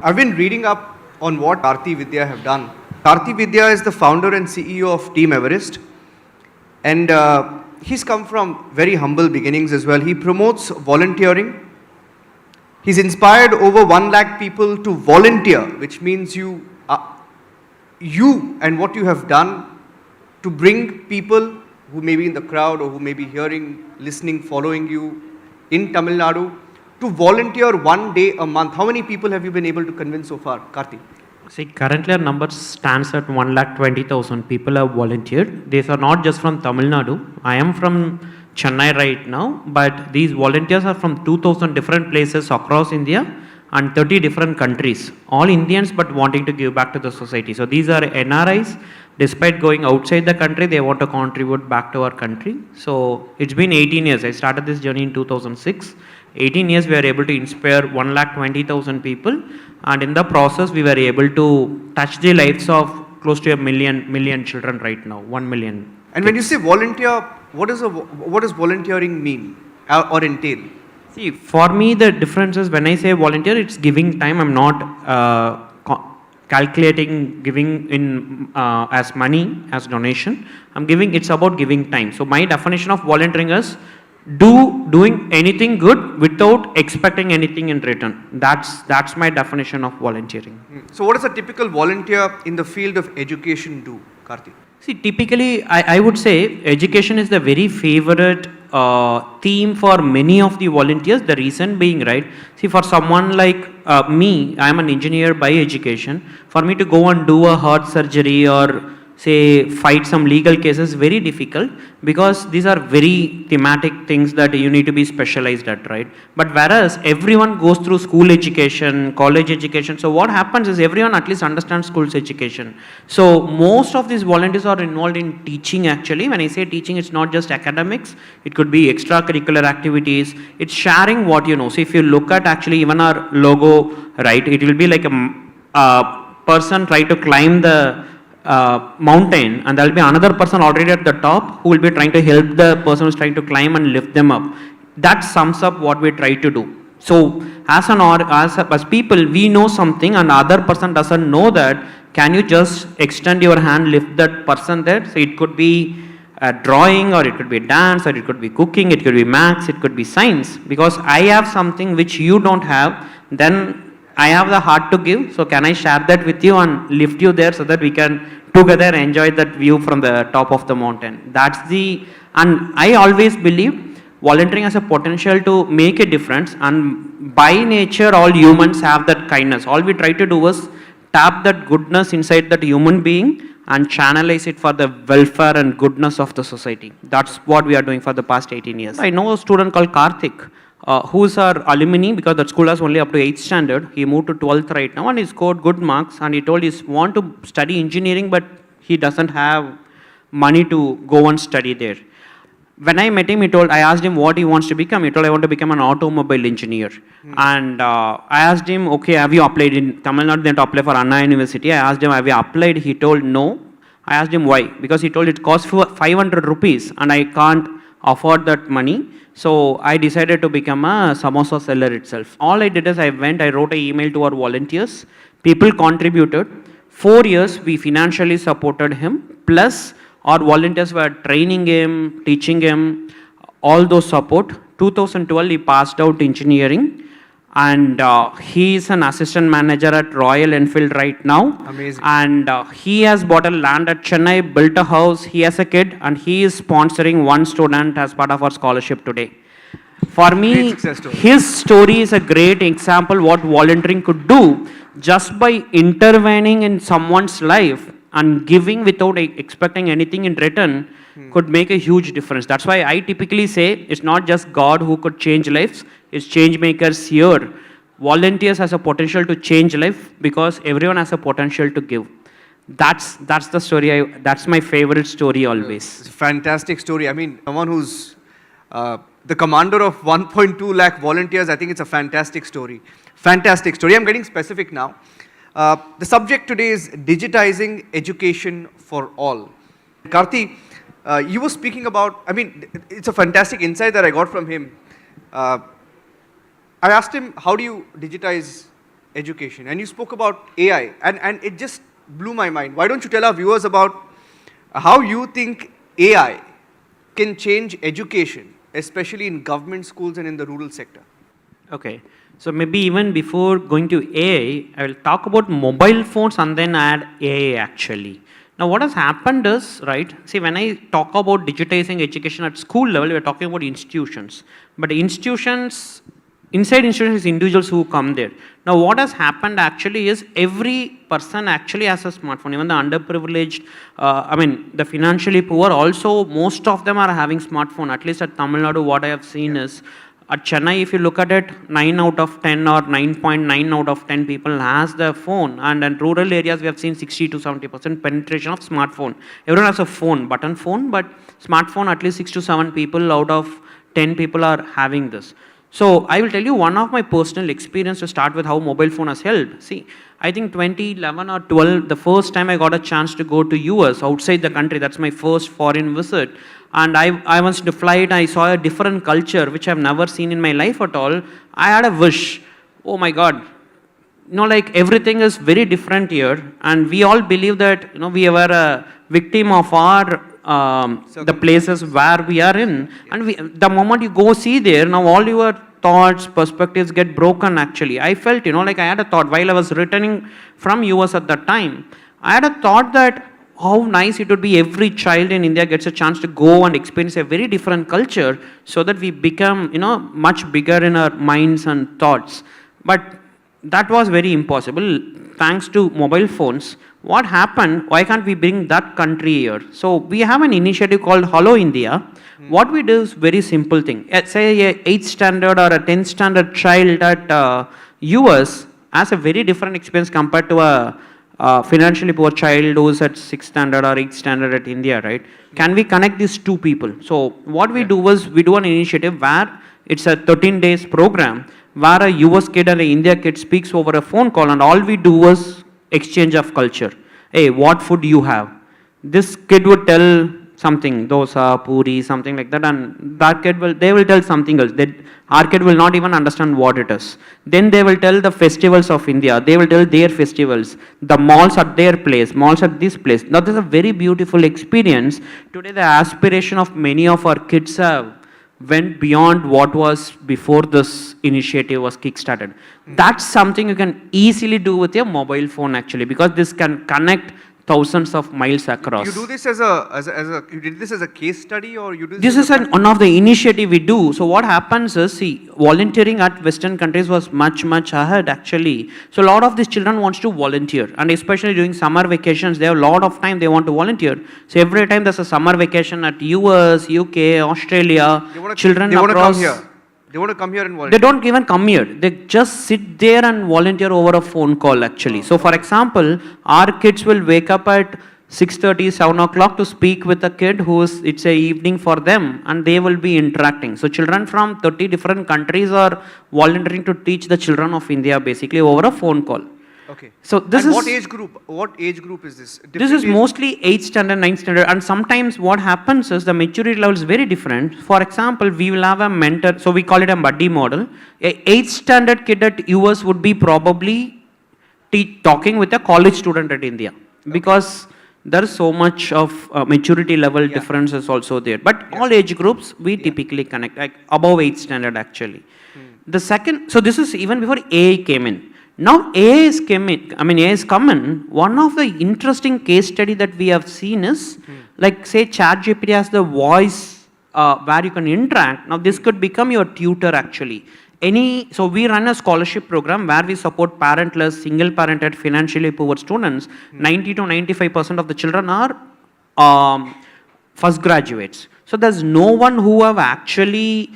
I've been reading up on what Karthee Vidya have done. Karthee Vidya is the founder and CEO of Team Everest, and he's come from very humble beginnings as well. He promotes volunteering. He's inspired over 1 lakh people to volunteer, which means you and what you have done to bring people who may be in the crowd or who may be hearing, listening, following you in Tamil Nadu to volunteer 1 day a month. How many people have you been able to convince so far, Karthee? See, currently our number stands at 1,20,000 people have volunteered. These are not just from Tamil Nadu. I am from Chennai right now, but these volunteers are from 2,000 different places across India and 30 different countries. All Indians but wanting to give back to the society. So these are NRIs. Despite going outside the country, they want to contribute back to our country. So it's been 18 years. I started this journey in 2006. 18 years we are able to inspire 1,20,000 people, and in the process we were able to touch the lives of close to a million children right now, 1 million. And when you say volunteer, what does volunteering mean or entail? See, for me the difference is when I say volunteer, it's giving time. I'm not calculating giving in as money, as donation. It's about giving time. So my definition of volunteering is doing anything good without expecting anything in return. That's my definition of volunteering. So what does a typical volunteer in the field of education do, Karthee? See, typically I would say education is the very favorite theme for many of the volunteers. The reason being, right, see, for someone like me, I am an engineer by education. For me to go and do a heart surgery or say fight some legal cases, very difficult, because these are very thematic things that you need to be specialized at, right? But whereas everyone goes through school education, college education, so what happens is everyone at least understands school's education. So most of these volunteers are involved in teaching actually. When I say teaching, it's not just academics, it could be extracurricular activities, it's sharing what you know. So if you look at actually even our logo, right, it will be like a person try to climb the mountain, and there will be another person already at the top who will be trying to help the person who is trying to climb and lift them up. That sums up what we try to do. So as people, we know something and other person doesn't know that. Can you just extend your hand, lift that person there? So it could be a drawing, or it could be dance, or it could be cooking, it could be maths, it could be science. Because I have something which you don't have, then I have the heart to give, so can I share that with you and lift you there so that we can together enjoy that view from the top of the mountain. And I always believe volunteering has a potential to make a difference, and by nature all humans have that kindness. All we try to do is tap that goodness inside that human being and channelize it for the welfare and goodness of the society. That's what we are doing for the past 18 years. I know a student called Karthik, who's our alumni, because that school has only up to 8th standard. He moved to 12th right now and he scored good marks, and he told he want to study engineering, but he doesn't have money to go and study there. When I met him, I asked him what he wants to become. He told, I want to become an automobile engineer. And I asked him, okay, have you applied in Tamil Nadu? Then to apply for Anna University. I asked him, have you applied? He told no. I asked him why, because he told it costs 500 rupees and I can't afford that money. So I decided to become a samosa seller itself. All I did is I wrote an email to our volunteers. People contributed. 4 years we financially supported him. Plus our volunteers were training him, teaching him, all those support. 2012 he passed out engineering, and he is an assistant manager at Royal Enfield right now. Amazing. And he has bought a land at Chennai, built a house, he has a kid, and he is sponsoring one student as part of our scholarship today. For me, his story is a great example what volunteering could do just by intervening in someone's life and giving without expecting anything in return could make a huge difference. That's why I typically say it's not just God who could change lives, it's change makers here. Volunteers has a potential to change life because everyone has a potential to give. That's the story. That's my favorite story always. It's a fantastic story. I mean, someone who's the commander of 1.2 lakh volunteers, I think it's a fantastic story. Fantastic story. I'm getting specific now. The subject today is digitizing education for all. Karthee, you were speaking about, I mean, it's a fantastic insight that I got from him. I asked him, how do you digitize education. And you spoke about AI, and it just blew my mind. Why don't you tell our viewers about how you think AI can change education, especially in government schools and in the rural sector? Okay. So maybe even before going to AI, I will talk about mobile phones and then add AI actually. Now what has happened is, right, see when I talk about digitizing education at school level, we are talking about institutions. But institutions, inside institutions is individuals who come there. Now what has happened actually is every person actually has a smartphone, even the underprivileged, the financially poor also, most of them are having smartphone, at least at Tamil Nadu what I have seen is, at Chennai, if you look at it, 9 out of 10 or 9.9 out of 10 people has the phone. And in rural areas, we have seen 60 to 70% penetration of smartphone. Everyone has a phone, button phone, but smartphone, at least 6 to 7 people out of 10 people are having this. So I will tell you one of my personal experience to start with how mobile phone has helped. See, I think 2011 or 12, the first time I got a chance to go to US outside the country, that's my first foreign visit. And I was to flight, I saw a different culture which I've never seen in my life at all. I had a wish, oh my God, like everything is very different here, and we all believe that we were a victim of our the places where we are in, and the moment you go see there, now all your thoughts, perspectives get broken actually. I felt, like I had a thought while I was returning from US at that time. I had a thought that how nice it would be every child in India gets a chance to go and experience a very different culture so that we become, much bigger in our minds and thoughts. But that was very impossible. Thanks to mobile phones, what happened, why can't we bring that country here? So we have an initiative called Hello India. What we do is very simple thing. Say a 8th standard or a 10th standard child at US has a very different experience compared to a financially poor child who's at 6th standard or 8th standard at India, right? Can we connect these two people? So what we do is we do an initiative where it's a 13 days program where a US kid and an India kid speaks over a phone call, and all we do is exchange of culture. Hey, what food you have? This kid would tell something, dosa, puri, something like that, and that kid they will tell something else. Our kid will not even understand what it is. Then they will tell the festivals of India. They will tell their festivals. The malls at their place, malls at this place. Now this is a very beautiful experience. Today the aspiration of many of our kids have went beyond what was before this initiative was kickstarted. That's something you can easily do with your mobile phone actually, because this can connect thousands of miles across. You do this you did this as a case study, or you do this is one of the initiative we do. So what happens is, see, volunteering at Western countries was much ahead actually. So a lot of these children wants to volunteer, and especially during summer vacations, they have a lot of time they want to volunteer. So every time there's a summer vacation at US, UK, Australia, children across. Come here. They want to come here and volunteer. They don't even come here. They just sit there and volunteer over a phone call actually. So for example, our kids will wake up at 6:30, 7 o'clock to speak with a kid it's a evening for them, and they will be interacting. So children from 30 different countries are volunteering to teach the children of India basically over a phone call. Okay. So this and is what age group is this? This is mostly 8th standard, 9th standard, and sometimes what happens is the maturity level is very different. For example, we will have a mentor, so we call it a buddy model. A 8th standard kid at US would be probably talking with a college student at India, because there is so much of maturity level differences also there. But all age groups we typically connect, like above 8th standard actually. The second, so this is even before AI came in. Now AI is come in. One of the interesting case study that we have seen is, like say ChatGPT has the voice where you can interact. Now this could become your tutor actually. So we run a scholarship program where we support parentless, single parented, financially poor students. 90 to 95% of the children are first graduates. So there's no one who have actually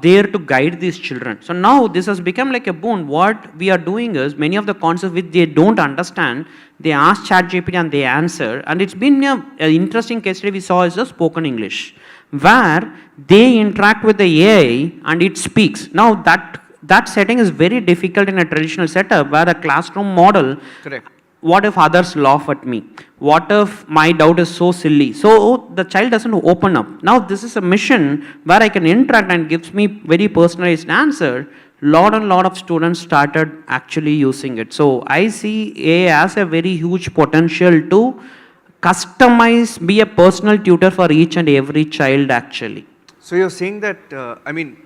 there to guide these children. So now this has become like a boon. What we are doing is, many of the concepts which they don't understand, they ask ChatGPT and they answer. And it's been an interesting case study we saw is the spoken English, where they interact with the AI and it speaks. Now that setting is very difficult in a traditional setup where a classroom model. Correct. What if others laugh at me? What if my doubt is so silly? So the child doesn't open up. Now this is a mission where I can interact and gives me very personalized answer. lot and lot of students started actually using it. So I see AI as a very huge potential to customize, be a personal tutor for each and every child actually. So you're saying that, I mean,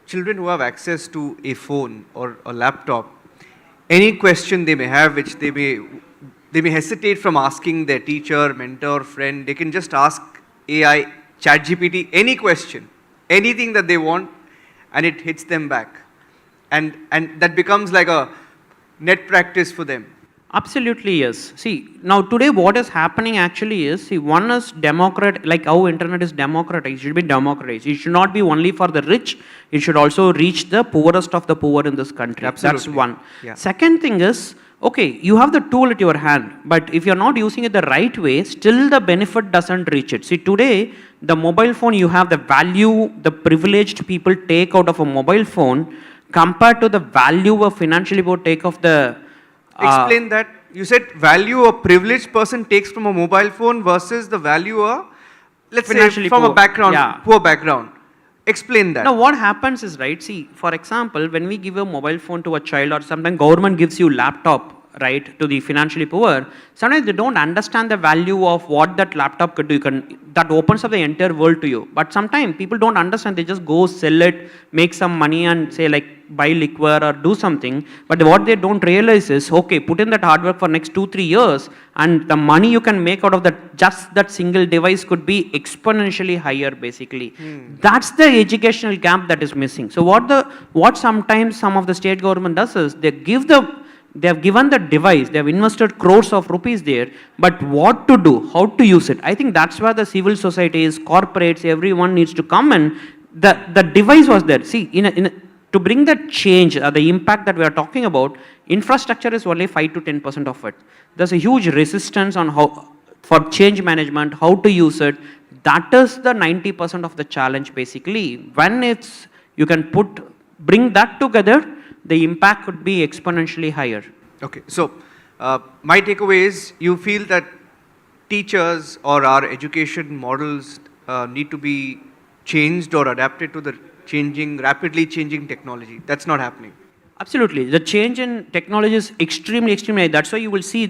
children who have access to a phone or a laptop, any question they may have, which they may hesitate from asking their teacher, mentor, friend, they can just ask AI, ChatGPT, any question, anything that they want, and it hits them back. And that becomes like a net practice for them. Absolutely, yes. See, now today what is happening actually is, see, one is democrat, like how internet is democratized, it should be democratized. It should not be only for the rich, it should also reach the poorest of the poor in this country. Absolutely. That's one. Yeah. Second thing is, okay, you have the tool at your hand, but if you're not using it the right way, still the benefit doesn't reach it. See, today, the mobile phone, you have the value, the privileged people take out of a mobile phone compared to the value of financially people take of the Explain that. You said value a privileged person takes from a mobile phone versus the value a, let's say, Financially from a poor. background, Yeah. poor background. Explain that. Now, what happens is, right, see, for example, when we give a mobile phone to a child or sometimes government gives you laptop, right, to the financially poor, sometimes they don't understand the value of what that laptop could do. That opens up the entire world to you. But sometimes people don't understand. They just go sell it, make some money and say like buy liquor or do something. But what they don't realize is, okay, put in that hard work for next 2-3 years and the money you can make out of that, just that single device could be exponentially higher basically. That's the educational gap that is missing. So what sometimes some of the state government does is they have given the device, they have invested crores of rupees there, but what to do, how to use it? I think that's where the civil societies, corporates, everyone needs to come and the device was there. See, to bring that change, the impact that we are talking about, infrastructure is only 5 to 10% of it. There's a huge resistance on how, for change management, how to use it. That is the 90% of the challenge basically. When you can bring that together, the impact could be exponentially higher. Okay, so my takeaway is you feel that teachers or our education models need to be changed or adapted to the rapidly changing technology. That's not happening. Absolutely. The change in technology is extremely high. That's why you will see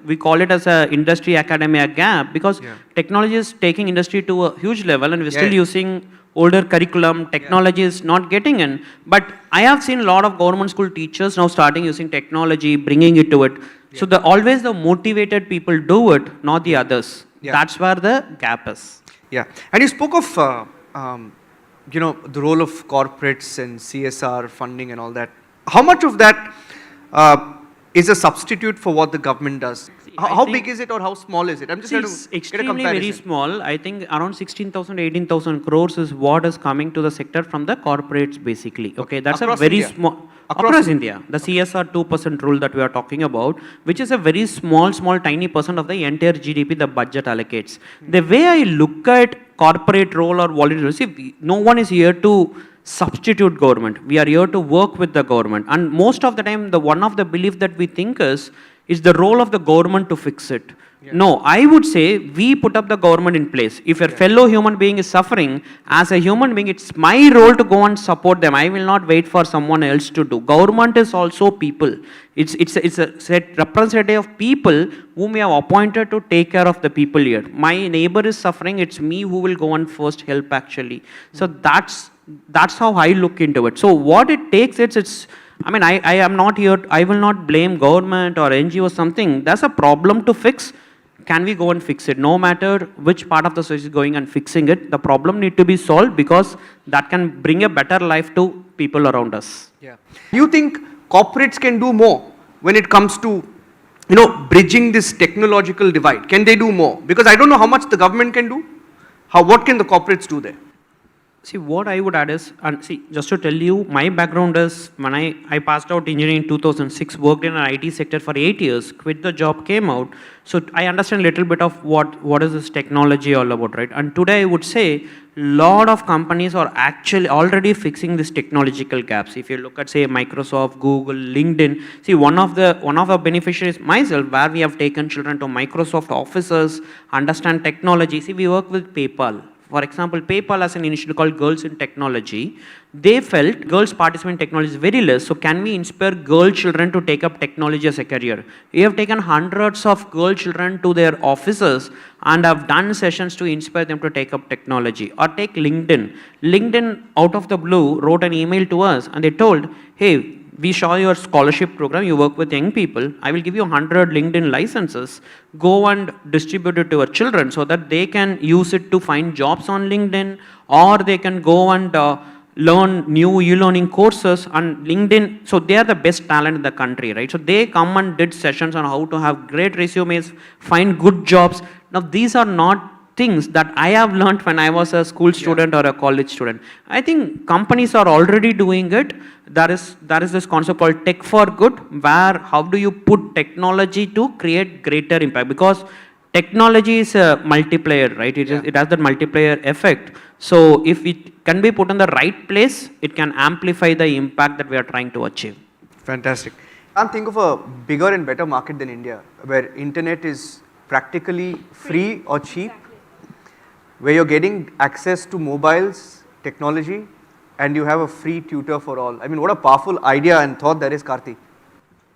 we call it as a industry academia gap because technology is taking industry to a huge level and we're still using older curriculum, technology is not getting in. But I have seen a lot of government school teachers now starting using technology, bringing it to it. So always the motivated people do it, not the others. That's where the gap is. Yeah. And you spoke of, the role of corporates and CSR funding and all that. How much of that is a substitute for what the government does? How big is it or how small is it? I'm just trying to get a extremely comparison. very small. I think around 16,000, 18,000 crores is what is coming to the sector from the corporates basically. Okay, that's Across a very India? small. Across India. The CSR 2% rule that we are talking about, which is a very small, tiny percent of the entire GDP the budget allocates. The way I look at corporate role or voluntary, see, no one is here to substitute government. We are here to work with the government. And most of the time, one of the belief that we think is the role of the government to fix it. No, I would say we put up the government in place. If your fellow human being is suffering, as a human being, it's my role to go and support them. I will not wait for someone else to do. Government is also people. It's a set representative of people whom we have appointed to take care of the people here. My neighbor is suffering, it's me who will go and first help actually. So that's how I look into it. So what it takes, I mean, I am not here, I will not blame government or NGO or something. There's a problem to fix. Can we go and fix it? No matter which part of the society is going and fixing it, the problem need to be solved because that can bring a better life to people around us. Yeah. You think corporates can do more when it comes to, bridging this technological divide? Can they do more? Because I don't know how much the government can do. What can the corporates do there? See, what I would add is, and see, just to tell you, my background is, when I passed out engineering in 2006, worked in an IT sector for 8 years, quit the job, came out. So I understand a little bit of what is this technology all about, right? And today I would say, lot of companies are actually already fixing these technological gaps. If you look at, say, Microsoft, Google, LinkedIn, see, one of our beneficiaries, myself, where we have taken children to Microsoft offices, understand technology. See, we work with PayPal. For example, PayPal has an initiative called Girls in Technology. They felt girls participate in technology is very less, so can we inspire girl children to take up technology as a career? We have taken hundreds of girl children to their offices and have done sessions to inspire them to take up technology. Or take LinkedIn. LinkedIn, out of the blue, wrote an email to us and they told, hey, we saw your scholarship program, you work with young people, I will give you 100 LinkedIn licenses, go and distribute it to your children so that they can use it to find jobs on LinkedIn, or they can go and learn new e-learning courses on LinkedIn. So they are the best talent in the country, right? So they come and did sessions on how to have great resumes, find good jobs. Now these are not things that I have learned when I was a school student or a college student. I think companies are already doing it. There is this concept called tech for good, where how do you put technology to create greater impact? Because technology is a multiplier, right? It has that multiplier effect. So if it can be put in the right place, it can amplify the impact that we are trying to achieve. Fantastic. I can't think of a bigger and better market than India, where internet is practically free or cheap, where you're getting access to mobiles, technology, and you have a free tutor for all. I mean, what a powerful idea and thought that is, Karthee.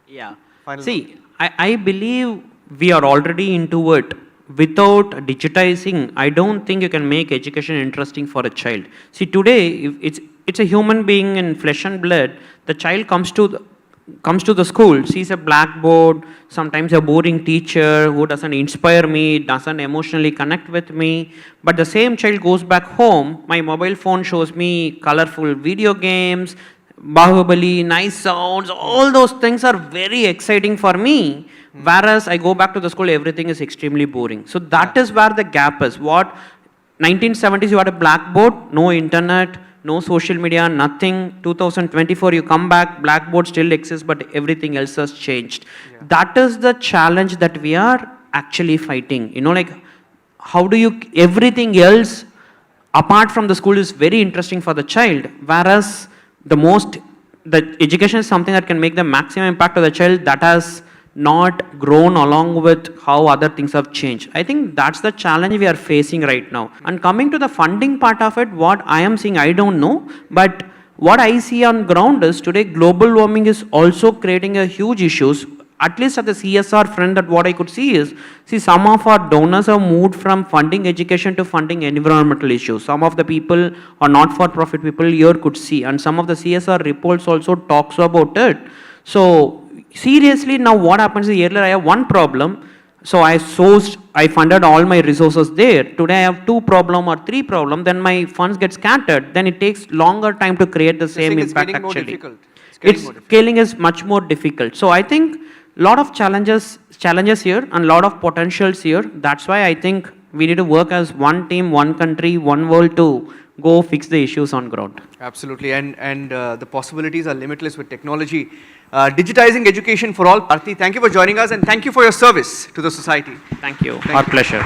Yeah. Final See, I believe we are already into it. Without digitizing, I don't think you can make education interesting for a child. See, today, if it's a human being in flesh and blood. The child comes to the school, sees a blackboard, sometimes a boring teacher who doesn't inspire me, doesn't emotionally connect with me. But the same child goes back home, my mobile phone shows me colorful video games, Bahubali, nice sounds, all those things are very exciting for me. Whereas I go back to the school, everything is extremely boring. So that is where the gap is. What 1970s you had a blackboard, no internet, no social media, nothing. 2024 you come back, blackboard still exists, but everything else has changed. Yeah. That is the challenge that we are actually fighting. You know, like how do you, everything else apart from the school is very interesting for the child, whereas the education is something that can make the maximum impact to the child that has not grown along with how other things have changed. I think that's the challenge we are facing right now. And coming to the funding part of it, what I am seeing, I don't know, but what I see on ground is today global warming is also creating a huge issues. At least at the CSR front, that what I could see is, some of our donors have moved from funding education to funding environmental issues. Some of the people or not-for-profit people here could see, and some of the CSR reports also talks about it. So seriously, now what happens is earlier I have one problem, so I funded all my resources there. Today I have 2 problem or 3 problem, then my funds get scattered. Then it takes longer time to create the same impact actually. Scaling is much more difficult. So I think lot of challenges here and lot of potentials here. That's why I think we need to work as one team, one country, one world to go fix the issues on ground. Absolutely, and the possibilities are limitless with technology. Digitizing education for all. Karthee, thank you for joining us and thank you for your service to the society. Thank you. Our pleasure.